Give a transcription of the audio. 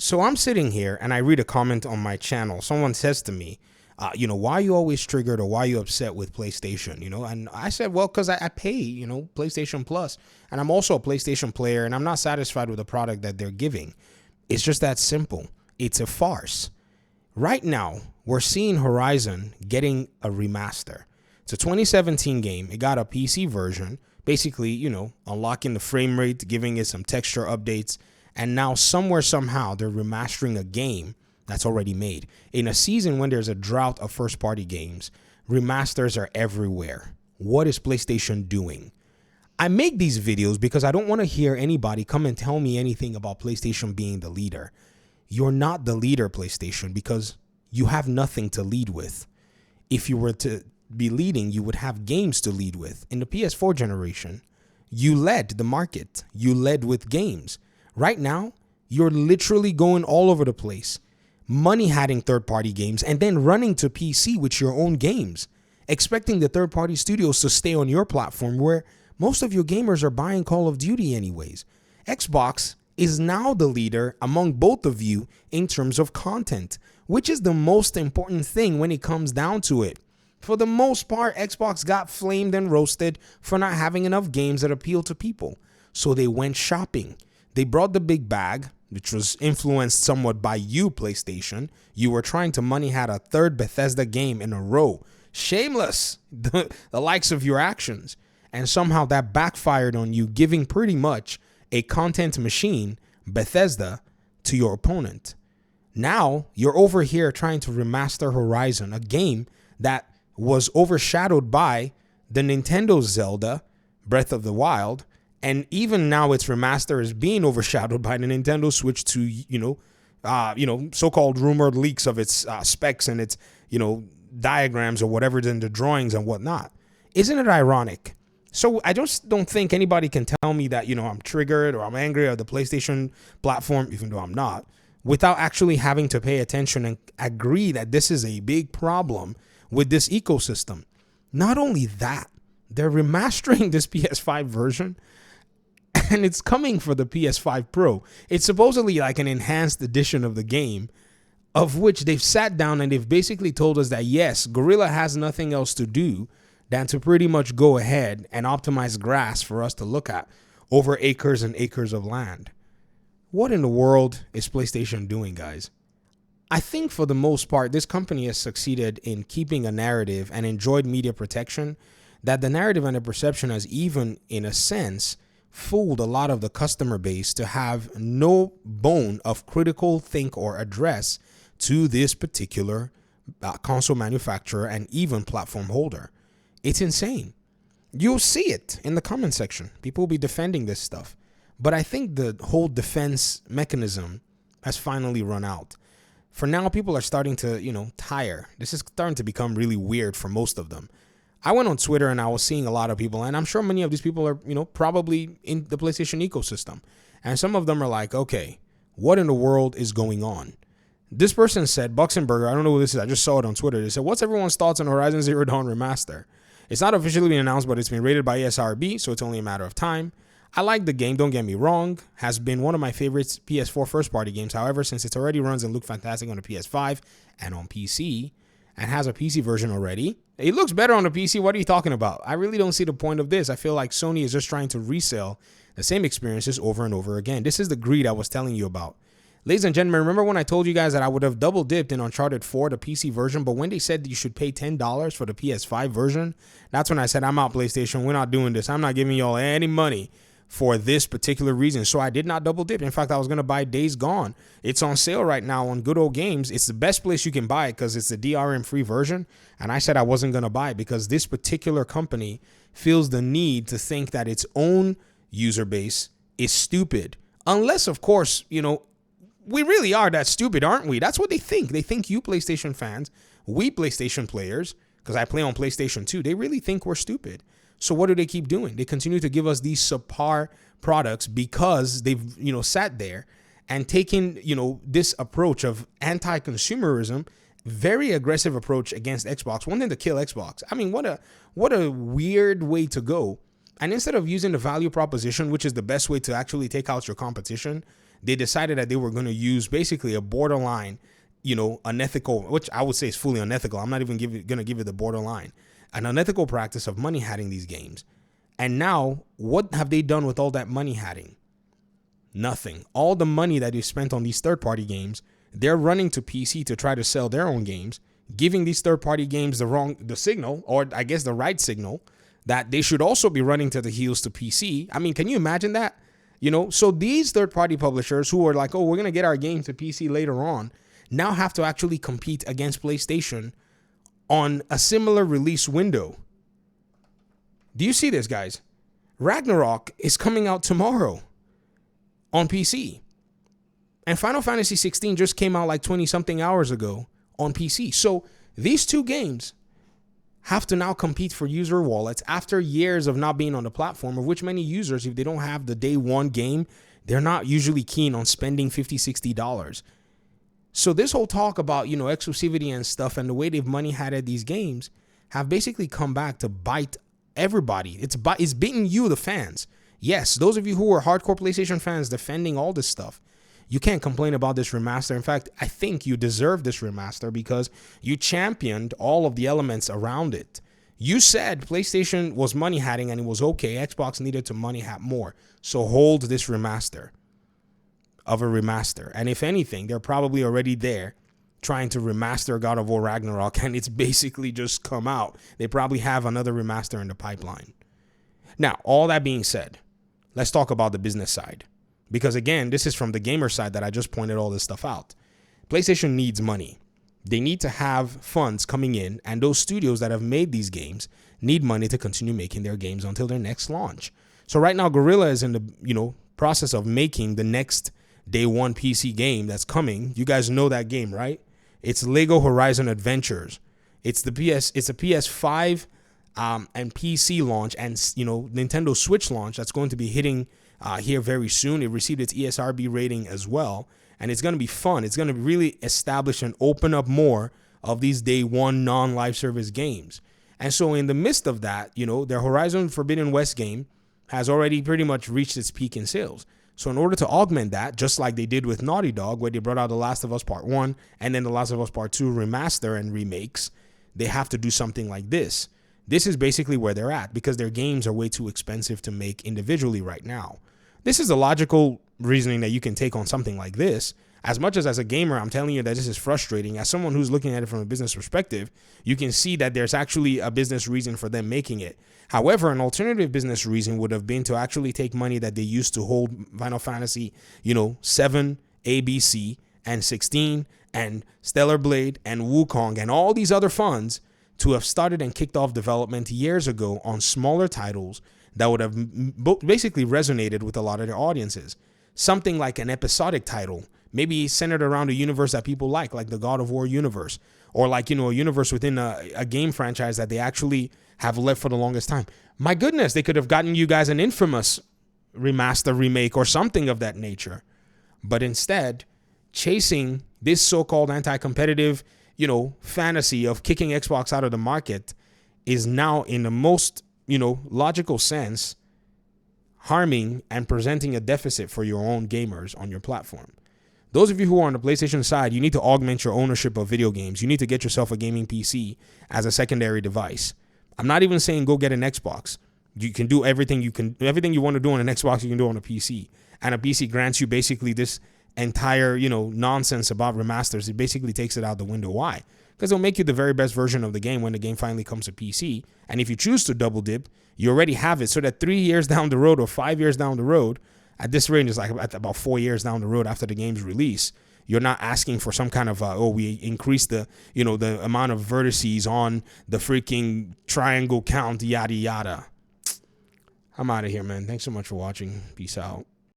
So I'm sitting here and I read a comment on my channel. Someone says to me, why are you always triggered or why are you upset with PlayStation? And I said, well, because I pay, PlayStation Plus, and I'm also a PlayStation player, and I'm not satisfied with the product that they're giving. It's just that simple. It's a farce. Right now, we're seeing Horizon getting a remaster. It's a 2017 game. It got a PC version, basically, unlocking the frame rate, giving it some texture updates. And now somewhere, somehow, they're remastering a game that's already made. In a season when there's a drought of first-party games, remasters are everywhere. What is PlayStation doing? I make these videos because I don't want to hear anybody come and tell me anything about PlayStation being the leader. You're not the leader, PlayStation, because you have nothing to lead with. If you were to be leading, you would have games to lead with. In the PS4 generation, you led the market. You led with games. Right now, you're literally going all over the place, money-hatting third-party games and then running to PC with your own games, expecting the third-party studios to stay on your platform where most of your gamers are buying Call of Duty anyways. Xbox is now the leader among both of you in terms of content, which is the most important thing when it comes down to it. For the most part, Xbox got flamed and roasted for not having enough games that appeal to people. So they went shopping. They brought the big bag, which was influenced somewhat by you, PlayStation. You were trying to money hat a third Bethesda game in a row. Shameless, the likes of your actions. And somehow that backfired on you, giving pretty much a content machine, Bethesda, to your opponent. Now, you're over here trying to remaster Horizon, a game that was overshadowed by the Nintendo Zelda, Breath of the Wild, and even now its remaster is being overshadowed by the Nintendo Switch to, so-called rumored leaks of its specs and its, diagrams or whatever's in the drawings and whatnot. Isn't it ironic? So I just don't think anybody can tell me that, I'm triggered or I'm angry at the PlayStation platform, even though I'm not, without actually having to pay attention and agree that this is a big problem with this ecosystem. Not only that, they're remastering this PS5 version, and it's coming for the PS5 Pro. It's supposedly like an enhanced edition of the game, of which they've sat down and they've basically told us that, yes, Gorilla has nothing else to do than to pretty much go ahead and optimize grass for us to look at over acres and acres of land. What in the world is PlayStation doing, guys? I think for the most part, this company has succeeded in keeping a narrative and enjoyed media protection, that the narrative and the perception has even, in a sense, fooled a lot of the customer base to have no bone of critical think or address to this particular console manufacturer and even platform holder. It's insane. You'll see it in the comment section. People will be defending this stuff. But I think the whole defense mechanism has finally run out. For now, people are starting to, tire. This is starting to become really weird for most of them. I went on Twitter and I was seeing a lot of people, and I'm sure many of these people are, probably in the PlayStation ecosystem. And some of them are like, okay, what in the world is going on? This person said, Buxenberger, I don't know who this is, I just saw it on Twitter. They said, what's everyone's thoughts on Horizon Zero Dawn Remaster? It's not officially been announced, but it's been rated by ESRB, so it's only a matter of time. I like the game, don't get me wrong. Has been one of my favorites PS4 first-party games. However, since it already runs and looks fantastic on the PS5 and on PC, and has a PC version already, it looks better on the PC. What are you talking about? I really don't see the point of this. I feel like Sony is just trying to resell the same experiences over and over again. This is the greed I was telling you about. Ladies and gentlemen, remember when I told you guys that I would have double dipped in Uncharted 4, the PC version, but when they said you should pay $10 for the PS5 version, that's when I said, I'm out, PlayStation. We're not doing this. I'm not giving y'all any money for this particular reason. So I did not double dip. In fact, I was going to buy Days Gone. It's on sale right now on Good Old Games. It's the best place you can buy it because it's the DRM free version. And I said I wasn't going to buy it because this particular company feels the need to think that its own user base is stupid. Unless, of course, we really are that stupid, aren't we? That's what they think. They think you PlayStation fans, we PlayStation players, because I play on PlayStation 2, they really think we're stupid. So what do they keep doing? They continue to give us these subpar products because they've, sat there and taken, this approach of anti-consumerism, very aggressive approach against Xbox, wanting to kill Xbox. I mean, what a weird way to go. And instead of using the value proposition, which is the best way to actually take out your competition, they decided that they were going to use basically a borderline, unethical, which I would say is fully unethical. I'm not even going to give it the borderline, an unethical practice of money hatting these games. And now, what have they done with all that money hatting? Nothing. All the money that they spent on these third-party games, they're running to PC to try to sell their own games, giving these third-party games the signal, or I guess the right signal, that they should also be running to the heels to PC. I mean, can you imagine that? So these third-party publishers who are like, oh, we're going to get our game to PC later on, now have to actually compete against PlayStation on a similar release window. Do you see this, guys? Ragnarok is coming out tomorrow on PC. And Final Fantasy 16 just came out like 20-something hours ago on PC. So these two games have to now compete for user wallets after years of not being on the platform, of which many users, if they don't have the day one game, they're not usually keen on spending $50, $60. So this whole talk about, exclusivity and stuff and the way they've money hatted these games have basically come back to bite everybody. It's beating you, the fans. Yes, those of you who are hardcore PlayStation fans defending all this stuff, you can't complain about this remaster. In fact, I think you deserve this remaster because you championed all of the elements around it. You said PlayStation was money hatting and it was okay. Xbox needed to money hat more. So hold this remaster of a remaster. And if anything, they're probably already there trying to remaster God of War Ragnarok, and it's basically just come out. They probably have another remaster in the pipeline. Now, all that being said, let's talk about the business side. Because again, this is from the gamer side that I just pointed all this stuff out. PlayStation needs money. They need to have funds coming in, and those studios that have made these games need money to continue making their games until their next launch. So right now, Guerrilla is in the process of making the next day one PC game that's coming. You guys know that game, right? It's Lego Horizon Adventures. It's a PS5 and PC launch, and Nintendo Switch launch that's going to be hitting here very soon. It received its ESRB rating as well, and it's going to be fun. It's going to really establish and open up more of these day one non-live service games. And so in the midst of that, their Horizon Forbidden West game has already pretty much reached its peak in sales. So in order to augment that, just like they did with Naughty Dog, where they brought out The Last of Us Part 1 and then The Last of Us Part 2 remaster and remakes, they have to do something like this. This is basically where they're at because their games are way too expensive to make individually right now. This is a logical reasoning that you can take on something like this. As much as a gamer, I'm telling you that this is frustrating. As someone who's looking at it from a business perspective, you can see that there's actually a business reason for them making it. However, an alternative business reason would have been to actually take money that they used to hold Final Fantasy, 7, ABC, and 16, and Stellar Blade, and Wukong, and all these other funds to have started and kicked off development years ago on smaller titles that would have basically resonated with a lot of their audiences. Something like an episodic title, maybe centered around a universe that people like the God of War universe, or a universe within a game franchise that they actually have left for the longest time. My goodness, they could have gotten you guys an Infamous remaster, remake, or something of that nature. But instead, chasing this so-called anti-competitive, fantasy of kicking Xbox out of the market is now, in the most, logical sense, harming and presenting a deficit for your own gamers on your platform. Those of you who are on the PlayStation side, you need to augment your ownership of video games. You need to get yourself a gaming PC as a secondary device. I'm not even saying go get an Xbox. You can do everything you want to do on an Xbox, you can do on a PC. And a PC grants you basically this entire, nonsense about remasters. It basically takes it out the window. Why? Because they'll make you the very best version of the game when the game finally comes to PC. And if you choose to double dip, you already have it so that 3 years down the road or 5 years down the road, at this range is like at about 4 years down the road after the game's release, you're not asking for some kind of, we increase the, the amount of vertices on the freaking triangle count, yada, yada. I'm out of here, man. Thanks so much for watching. Peace out.